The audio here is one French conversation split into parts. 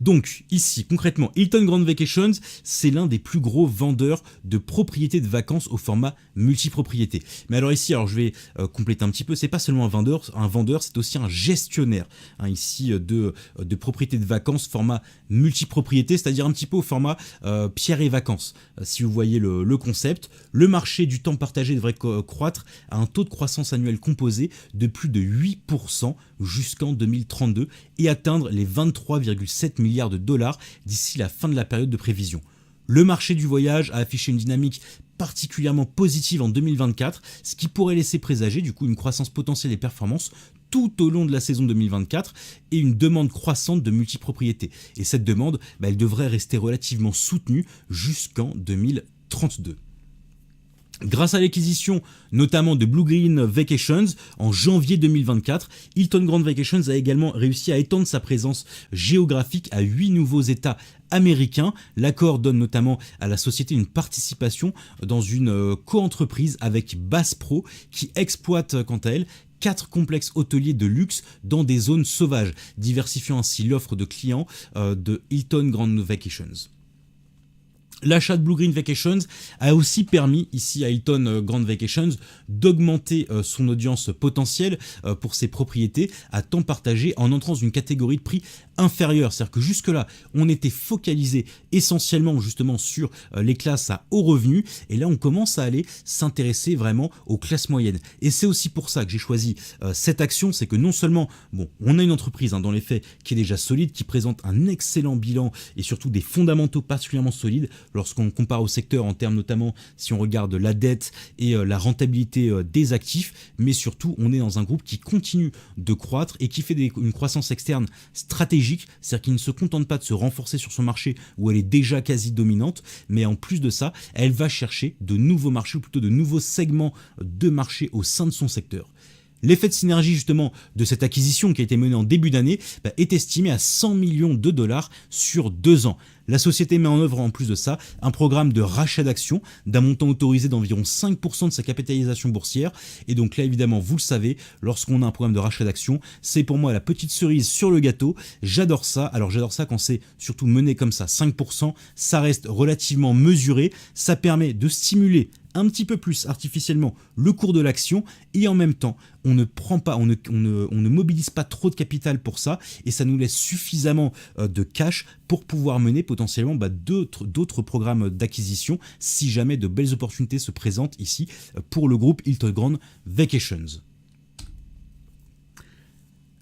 Donc ici, concrètement, Hilton Grand Vacations, c'est l'un des plus gros vendeurs de propriétés de vacances au format multipropriété. Mais alors ici, je vais compléter un petit peu, c'est pas seulement un vendeur, c'est aussi un gestionnaire ici de propriétés de vacances format multipropriété, c'est-à-dire un petit peu au format pierre et vacances. Si vous voyez le concept, le marché du temps partagé devrait croître à un taux de croissance annuel composé de plus de 8% jusqu'en 2032 et atteindre les 23,7 milliards de dollars d'ici la fin de la période de prévision. Le marché du voyage a affiché une dynamique particulièrement positive en 2024, ce qui pourrait laisser présager du coup une croissance potentielle des performances tout au long de la saison 2024 et une demande croissante de multipropriété. Et cette demande, elle devrait rester relativement soutenue jusqu'en 2032. Grâce à l'acquisition notamment de Blue Green Vacations en janvier 2024, Hilton Grand Vacations a également réussi à étendre sa présence géographique à 8 nouveaux États américains. L'accord donne notamment à la société une participation dans une coentreprise avec Bass Pro qui exploite quant à elle 4 complexes hôteliers de luxe dans des zones sauvages, diversifiant ainsi l'offre de clients de Hilton Grand Vacations. L'achat de Blue Green Vacations a aussi permis ici à Hilton Grand Vacations d'augmenter son audience potentielle pour ses propriétés à temps partagé en entrant dans une catégorie de prix inférieure. C'est-à-dire que jusque-là, on était focalisé essentiellement justement sur les classes à haut revenu et là on commence à aller s'intéresser vraiment aux classes moyennes. Et c'est aussi pour ça que j'ai choisi cette action, c'est que non seulement, on a une entreprise dans les faits qui est déjà solide, qui présente un excellent bilan et surtout des fondamentaux particulièrement solides, lorsqu'on compare au secteur en termes notamment si on regarde la dette et la rentabilité des actifs, mais surtout on est dans un groupe qui continue de croître et qui fait une croissance externe stratégique, c'est-à-dire qu'il ne se contente pas de se renforcer sur son marché où elle est déjà quasi dominante, mais en plus de ça, elle va chercher de nouveaux marchés ou plutôt de nouveaux segments de marché au sein de son secteur. L'effet de synergie justement de cette acquisition qui a été menée en début d'année est estimé à 100 millions de dollars sur 2 ans. La société met en œuvre en plus de ça un programme de rachat d'actions d'un montant autorisé d'environ 5% de sa capitalisation boursière. Et donc là évidemment vous le savez, lorsqu'on a un programme de rachat d'actions, c'est pour moi la petite cerise sur le gâteau. J'adore ça. Alors j'adore ça quand c'est surtout mené comme ça, 5%, ça reste relativement mesuré, ça permet de stimuler un petit peu plus artificiellement le cours de l'action et en même temps on ne mobilise pas trop de capital pour ça et ça nous laisse suffisamment de cash pour pouvoir mener potentiellement d'autres programmes d'acquisition si jamais de belles opportunités se présentent ici pour le groupe Hilton Grand Vacations.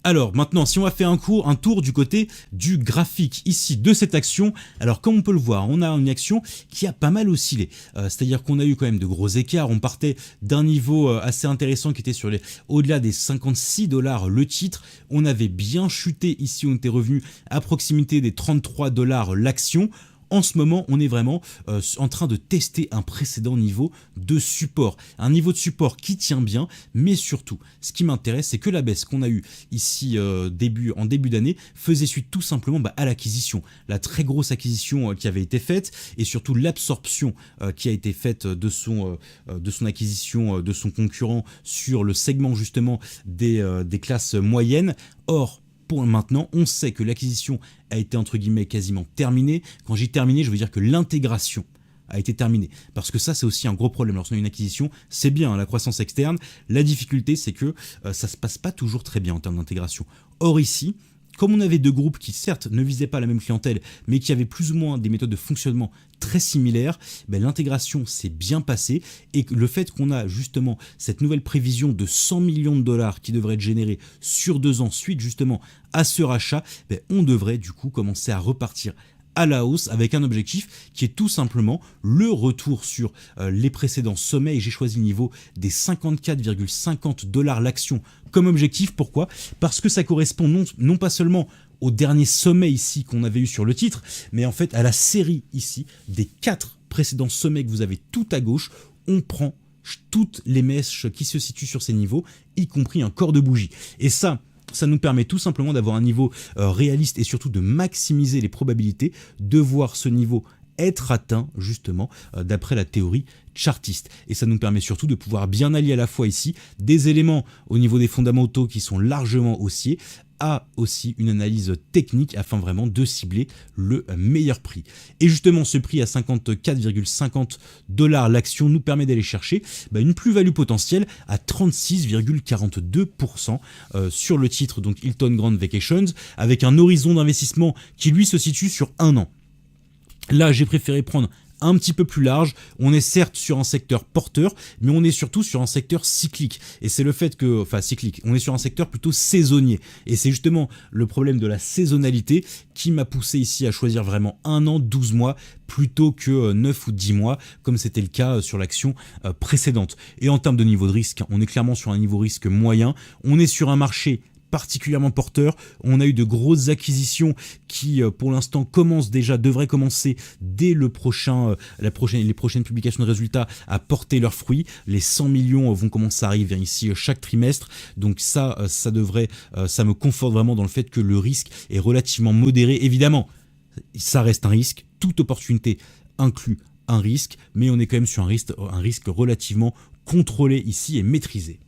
Alors maintenant, si on va faire un tour du côté du graphique ici de cette action, alors comme on peut le voir, on a une action qui a pas mal oscillé, c'est-à-dire qu'on a eu quand même de gros écarts, on partait d'un niveau assez intéressant qui était au-delà des 56 $ le titre, on avait bien chuté ici, on était revenu à proximité des 33 $ l'action. En ce moment, on est vraiment en train de tester un précédent niveau de support. Un niveau de support qui tient bien, mais surtout, ce qui m'intéresse, c'est que la baisse qu'on a eue ici en début d'année faisait suite tout simplement à l'acquisition. La très grosse acquisition qui avait été faite et surtout l'absorption qui a été faite de son acquisition de son concurrent sur le segment justement des classes moyennes. Or, pour maintenant, on sait que l'acquisition a été entre guillemets quasiment terminée. Quand j'ai terminé, je veux dire que l'intégration a été terminée. Parce que ça, c'est aussi un gros problème. Lorsqu'on a une acquisition, c'est bien la croissance externe. La difficulté, c'est que ça se passe pas toujours très bien en termes d'intégration. Or ici, comme on avait deux groupes qui certes ne visaient pas la même clientèle, mais qui avaient plus ou moins des méthodes de fonctionnement très similaires, l'intégration s'est bien passée et le fait qu'on a justement cette nouvelle prévision de 100 millions de dollars qui devrait être générée sur 2 ans suite justement à ce rachat, on devrait du coup commencer à repartir à la hausse avec un objectif qui est tout simplement le retour sur les précédents sommets et j'ai choisi le niveau des 54,50 $ l'action comme objectif. Pourquoi ? Parce que ça correspond non pas seulement au dernier sommet ici qu'on avait eu sur le titre, mais en fait à la série ici des 4 précédents sommets que vous avez tout à gauche. On prend toutes les mèches qui se situent sur ces niveaux, y compris un corps de bougie. Et ça nous permet tout simplement d'avoir un niveau réaliste et surtout de maximiser les probabilités de voir ce niveau être atteint justement d'après la théorie chartiste. Et ça nous permet surtout de pouvoir bien allier à la fois ici des éléments au niveau des fondamentaux qui sont largement haussiers a aussi une analyse technique afin vraiment de cibler le meilleur prix. Et justement, ce prix à 54,50 $ l'action nous permet d'aller chercher une plus-value potentielle à 36,42% sur le titre, donc Hilton Grand Vacations, avec un horizon d'investissement qui lui se situe sur 1 an. Là, j'ai préféré prendre un petit peu plus large. On est certes sur un secteur porteur, mais on est surtout sur un secteur cyclique. Et c'est le fait que, cyclique, on est sur un secteur plutôt saisonnier. Et c'est justement le problème de la saisonnalité qui m'a poussé ici à choisir vraiment 1 an, 12 mois, plutôt que 9 ou 10 mois, comme c'était le cas sur l'action précédente. Et en termes de niveau de risque, on est clairement sur un niveau risque moyen. On est sur un marché particulièrement porteur. On a eu de grosses acquisitions qui, pour l'instant, devraient commencer dès les prochaines publications de résultats à porter leurs fruits. Les 100 millions vont commencer à arriver ici chaque trimestre. Donc ça me conforte vraiment dans le fait que le risque est relativement modéré. Évidemment, ça reste un risque. Toute opportunité inclut un risque, mais on est quand même sur un risque relativement contrôlé ici et maîtrisé.